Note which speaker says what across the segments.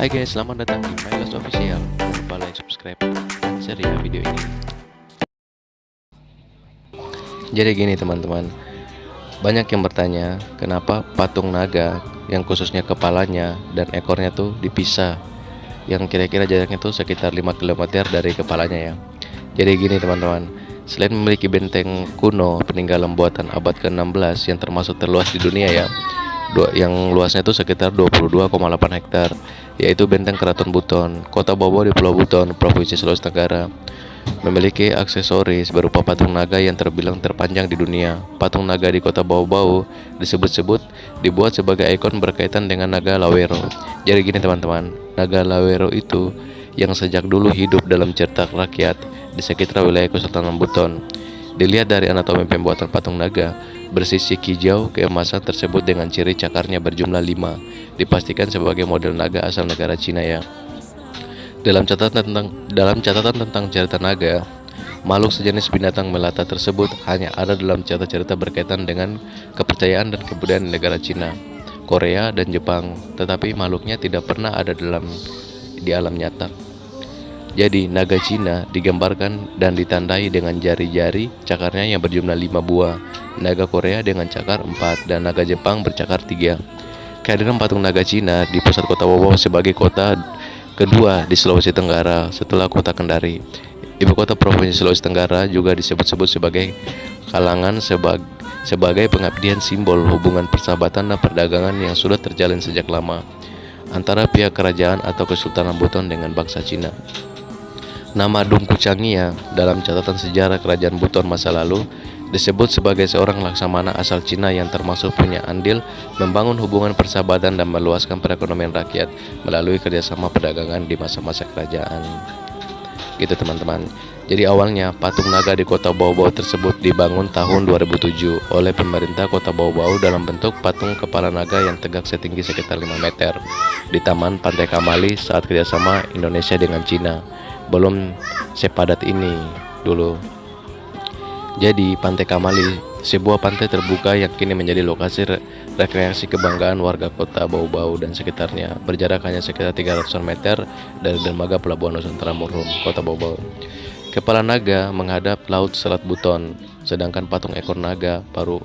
Speaker 1: Hai guys, selamat datang di Mylos Official. Jangan lupa like, subscribe, dan share ya video ini. Jadi gini teman-teman, banyak yang bertanya kenapa patung naga yang khususnya kepalanya dan ekornya tuh dipisah, yang kira-kira jaraknya tuh sekitar 5 km dari kepalanya ya. Jadi gini teman-teman, selain memiliki benteng kuno peninggalan buatan abad ke-16 yang termasuk terluas di dunia ya, yang luasnya itu sekitar 22,8 hektar, yaitu Benteng Keraton Buton, Kota Bau Bau di Pulau Buton, Provinsi Sulawesi Tenggara, memiliki aksesoris berupa patung naga yang terbilang terpanjang di dunia. Patung naga di Kota Bau Bau disebut-sebut dibuat sebagai ikon berkaitan dengan naga Lawero. Jadi gini teman-teman, naga Lawero itu yang sejak dulu hidup dalam cerita rakyat di sekitar wilayah Kesultanan Buton. Dilihat dari anatomi pembuatan patung naga, bersisik hijau keemasan tersebut dengan ciri cakarnya berjumlah 5, dipastikan sebagai model naga asal negara Cina ya. Dalam catatan tentang cerita naga, makhluk sejenis binatang melata tersebut hanya ada dalam cerita-cerita berkaitan dengan kepercayaan dan kebudayaan negara Cina, Korea, dan Jepang, tetapi makhluknya tidak pernah ada di alam nyata. Jadi naga Cina digambarkan dan ditandai dengan jari-jari cakarnya yang berjumlah 5 buah, naga Korea dengan cakar 4, dan naga Jepang bercakar 3. Kehadiran patung naga Cina di pusat kota Bau sebagai kota kedua di Sulawesi Tenggara setelah kota Kendari. Ibu kota Provinsi Sulawesi Tenggara juga disebut-sebut sebagai kalangan sebagai pengabdian simbol hubungan persahabatan dan perdagangan yang sudah terjalin sejak lama antara pihak kerajaan atau Kesultanan Buton dengan bangsa Cina. Nama Dungku Changia dalam catatan sejarah kerajaan Buton masa lalu disebut sebagai seorang laksamana asal Cina yang termasuk punya andil membangun hubungan persahabatan dan meluaskan perekonomian rakyat melalui kerjasama perdagangan di masa-masa kerajaan. Gitu teman-teman. Jadi awalnya patung naga di Kota Bau Bau tersebut dibangun tahun 2007 oleh pemerintah Kota Bau Bau dalam bentuk patung kepala naga yang tegak setinggi sekitar 5 meter di Taman Pantai Kamali saat kerjasama Indonesia dengan Cina. Belum sepadat ini dulu. Jadi Pantai Kamali, sebuah pantai terbuka yang kini menjadi lokasi rekreasi kebanggaan warga Kota Bau Bau dan sekitarnya, berjarak hanya sekitar 300 meter dari dermaga Pelabuhan Nusantara Murum, Kota Bau Bau. Kepala naga menghadap laut Selat Buton, sedangkan patung ekor naga patung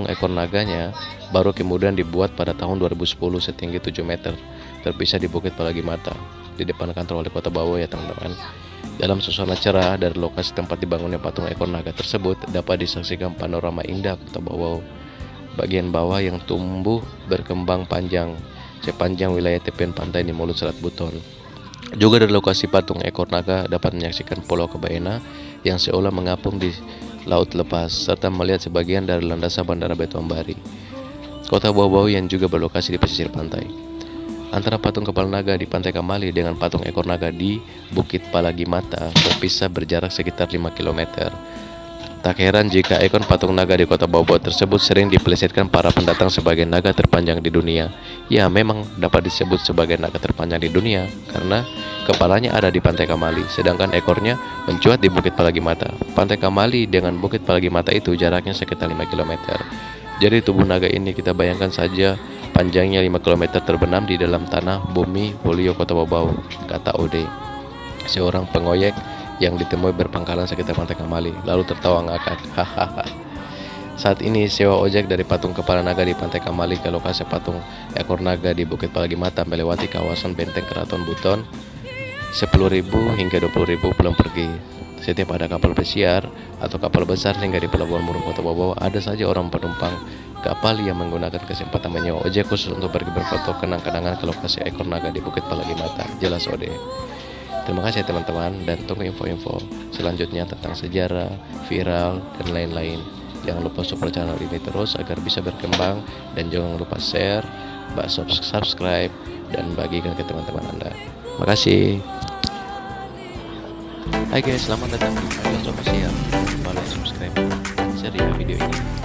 Speaker 1: ekor naganya baru kemudian dibuat pada tahun 2010 setinggi 7 meter, terpisah di Bukit Palagi Mata, di depan kantor wali kota Bau ya teman-teman. Dalam suasana cerah dari lokasi tempat dibangunnya patung ekor naga tersebut dapat disaksikan panorama indah Kota Bau. Bagian bawah yang tumbuh berkembang panjang sepanjang wilayah tepian pantai di mulut Selat Buton. Juga dari lokasi patung ekor naga dapat menyaksikan Pulau Kebaena yang seolah mengapung di laut lepas, serta melihat sebagian dari landasan Bandara Betuambari, Kota Bau Bau yang juga berlokasi di pesisir pantai. Antara patung kepala naga di Pantai Kamali dengan patung ekor naga di Bukit Palagi Mata terpisah berjarak sekitar 5 km. Tak heran jika ikon patung naga di Kota Bau Bau tersebut sering dipelesetkan para pendatang sebagai naga terpanjang di dunia. Ya, memang dapat disebut sebagai naga terpanjang di dunia karena kepalanya ada di Pantai Kamali, sedangkan ekornya mencuat di Bukit Palagi Mata. Pantai Kamali dengan Bukit Palagi Mata itu jaraknya sekitar 5 km. Jadi tubuh naga ini kita bayangkan saja panjangnya 5 km terbenam di dalam tanah bumi Polio Kota Bau Bau, kata Ode, seorang pengoyek yang ditemui berpangkalan sekitar Pantai Kamali, lalu tertawa ngakak. Hahaha. Saat ini sewa ojek dari patung kepala naga di Pantai Kamali ke lokasi patung ekor naga di Bukit Palagi Mata melewati kawasan Benteng Keraton Buton 10.000 hingga 20.000 pulang pergi. Setiap ada kapal pesiar atau kapal besar hingga di Pelabuhan Murum Kota Bau Bau, ada saja orang penumpang kapal yang menggunakan kesempatan menyewa ojek khusus untuk pergi berfoto kenang-kenangan ke lokasi ekor naga di Bukit Palagi Mata, jelas Ode. Terima kasih teman-teman, dan tunggu info-info selanjutnya tentang sejarah, viral, dan lain-lain. Jangan lupa support channel ini terus agar bisa berkembang, dan jangan lupa share, subscribe, dan bagikan ke teman-teman Anda. Makasih. Hai guys, selamat datang di Mylos Official. Jangan lupa like, subscribe, dan share ya video ini.